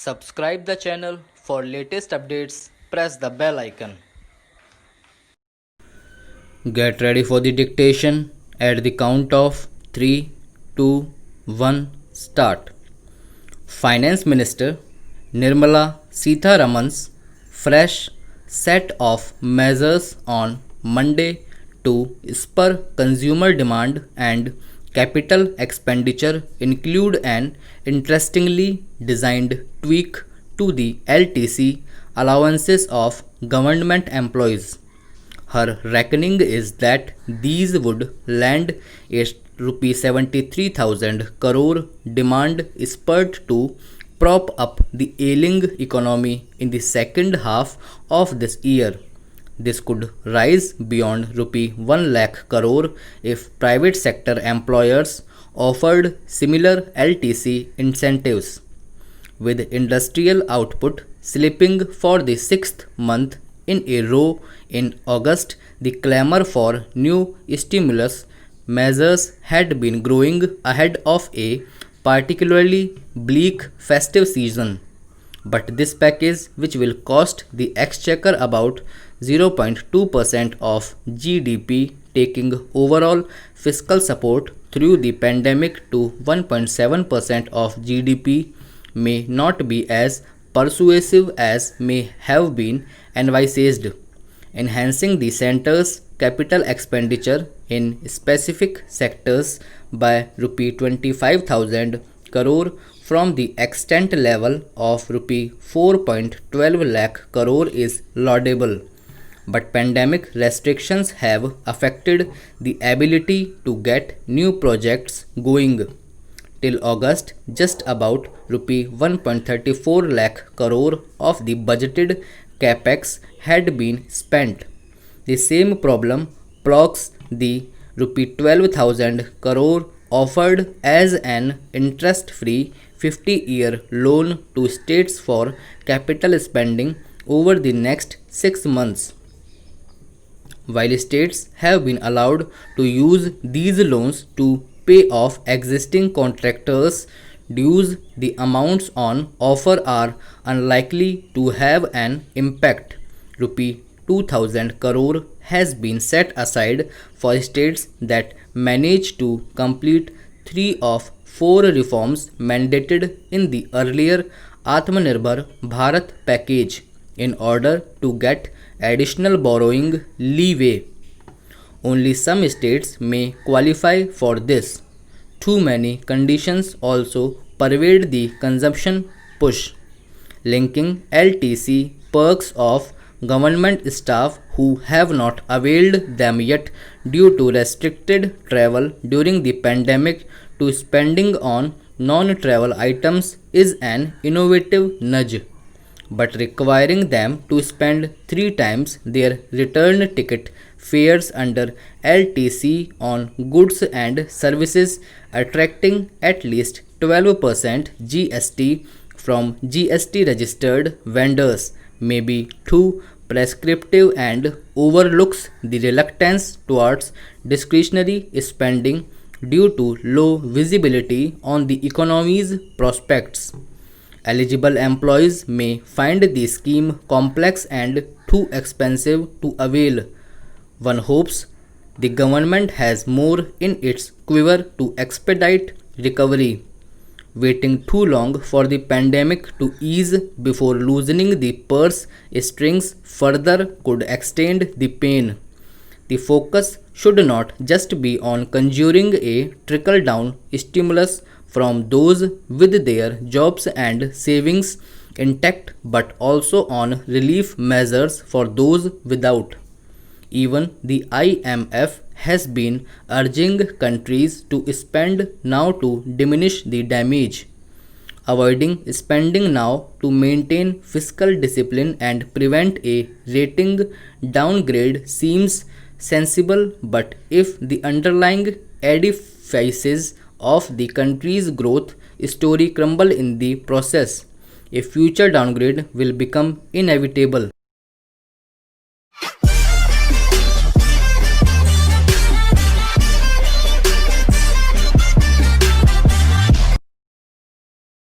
Subscribe the channel for latest updates. Press the bell icon. Get ready for the dictation at the count of 3, 2, 1, start. Finance Minister Nirmala Sitharaman's fresh set of measures on Monday to spur consumer demand and capital expenditure include an interestingly designed tweak to the LTC allowances of government employees. Her reckoning is that these would land a rupees 73,000 crore demand spurt to prop up the ailing economy in the second half of this year. This could rise beyond rupee 1 lakh crore if private sector employers offered similar LTC incentives. With industrial output slipping for the sixth month in a row in August, the clamor for new stimulus measures had been growing ahead of a particularly bleak festive season. But this package, which will cost the exchequer about 0.2% of GDP, taking overall fiscal support through the pandemic to 1.7% of GDP, may not be as persuasive as may have been envisaged. Enhancing the centre's capital expenditure in specific sectors by rupee 25,000 crore from the extent level of rupee 4.12 lakh crore is laudable. But pandemic restrictions have affected the ability to get new projects going. Till August, just about rupee 1.34 lakh crore of the budgeted capex had been spent. The same problem plagues the rupee 12,000 crore offered as an interest-free 50-year loan to states for capital spending over the next 6 months. While states have been allowed to use these loans to pay off existing contractors' dues, the amounts on offer are unlikely to have an impact. Rupee 2,000 crore has been set aside for states that manage to complete 3 of 4 reforms mandated in the earlier Atmanirbhar Bharat package in order to get additional borrowing leeway. Only some states may qualify for this. Too many conditions also pervade the consumption push, linking LTC perks of government staff who have not availed them yet due to restricted travel during the pandemic to spending on non-travel items is an innovative nudge. But requiring them to spend 3 times their return ticket fares under LTC on goods and services, attracting at least 12% GST from GST registered vendors, may be too prescriptive and overlooks the reluctance towards discretionary spending due to low visibility on the economy's prospects. Eligible employees may find the scheme complex and too expensive to avail. One hopes the government has more in its quiver to expedite recovery. Waiting too long for the pandemic to ease before loosening the purse strings further could extend the pain. The focus should not just be on conjuring a trickle down stimulus from those with their jobs and savings intact, but also on relief measures for those without. Even the IMF has been urging countries to spend now to diminish the damage. Avoiding spending now to maintain fiscal discipline and prevent a rating downgrade seems sensible, but if the underlying edifices of the country's growth story crumble in the process, a future downgrade will become inevitable.